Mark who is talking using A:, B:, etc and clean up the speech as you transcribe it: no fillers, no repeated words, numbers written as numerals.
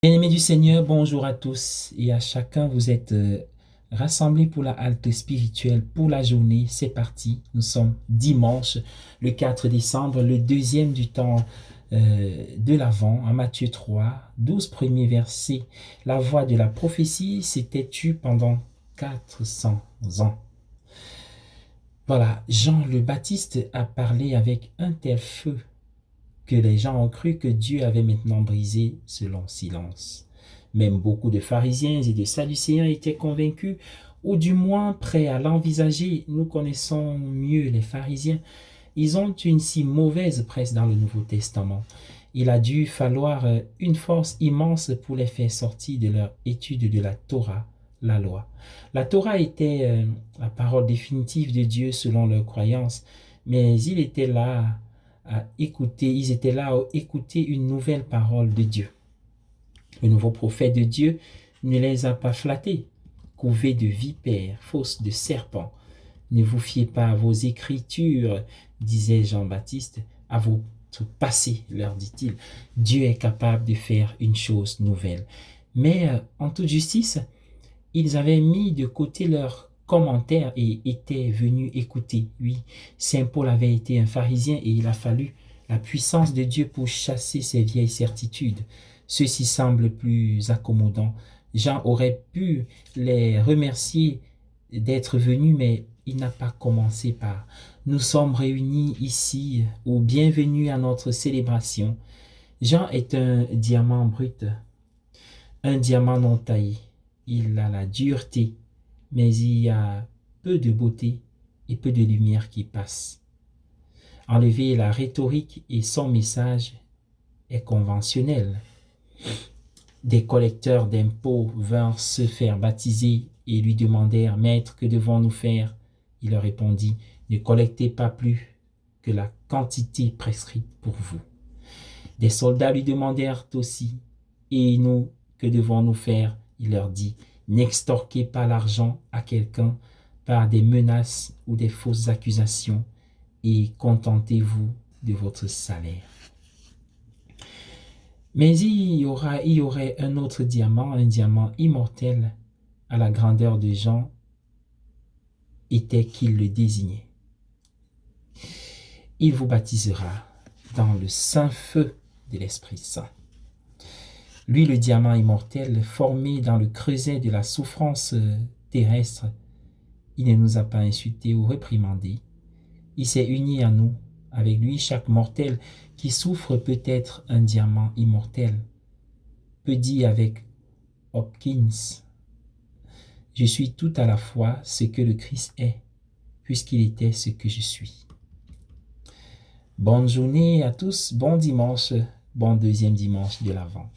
A: Bien-aimés du Seigneur, bonjour à tous et à chacun. Vous êtes rassemblés pour la halte spirituelle pour la journée. C'est parti. Nous sommes dimanche, le 4 décembre, le deuxième du temps de l'Avent, à Matthieu 3, 12 premiers versets. La voix de la prophétie s'était tue pendant 400 ans. Voilà, Jean le Baptiste a parlé avec un tel feu que les gens ont cru que Dieu avait maintenant brisé ce long silence. Même beaucoup de pharisiens et de sadducéens étaient convaincus, ou du moins prêts à l'envisager. Nous connaissons mieux les pharisiens. Ils ont une si mauvaise presse dans le Nouveau Testament. Il a dû falloir une force immense pour les faire sortir de leur étude de la Torah, la loi. La Torah était la parole définitive de Dieu selon leurs croyances, mais ils étaient là à écouter une nouvelle parole de Dieu. Le nouveau prophète de Dieu ne les a pas flattés. Couvés de vipères, fausses de serpents, ne vous fiez pas à vos écritures, disait Jean-Baptiste, à votre passé, leur dit-il. Dieu est capable de faire une chose nouvelle. Mais en toute justice, ils avaient mis de côté leurs commentaires et étaient venus écouter. Oui, Saint Paul avait été un pharisien et il a fallu la puissance de Dieu pour chasser ces vieilles certitudes. Ceci semble plus accommodant. Jean aurait pu les remercier d'être venus, mais il n'a pas commencé par nous sommes réunis ici ou bienvenue à notre célébration. Jean est un diamant brut, un diamant non taillé. Il a la dureté, mais il y a peu de beauté et peu de lumière qui passe. Enlever la rhétorique et son message est conventionnel. Des collecteurs d'impôts vinrent se faire baptiser et lui demandèrent, Maître, que devons-nous faire? Il leur répondit, ne collectez pas plus que la quantité prescrite pour vous. Des soldats lui demandèrent aussi, et nous, que devons-nous faire? Il leur dit, n'extorquez pas l'argent à quelqu'un par des menaces ou des fausses accusations, et contentez-vous de votre salaire. Mais il y aurait un autre diamant, un diamant immortel, à la grandeur de Jean, était qu'il le désignait. Il vous baptisera dans le saint feu de l'Esprit Saint. Lui, le diamant immortel, formé dans le creuset de la souffrance terrestre, il ne nous a pas insultés ou réprimandés. Il s'est uni à nous. Avec lui, chaque mortel qui souffre peut être un diamant immortel. Peut dire avec Hopkins, je suis tout à la fois ce que le Christ est, puisqu'il était ce que je suis. Bonne journée à tous, bon dimanche, bon deuxième dimanche de l'Avent.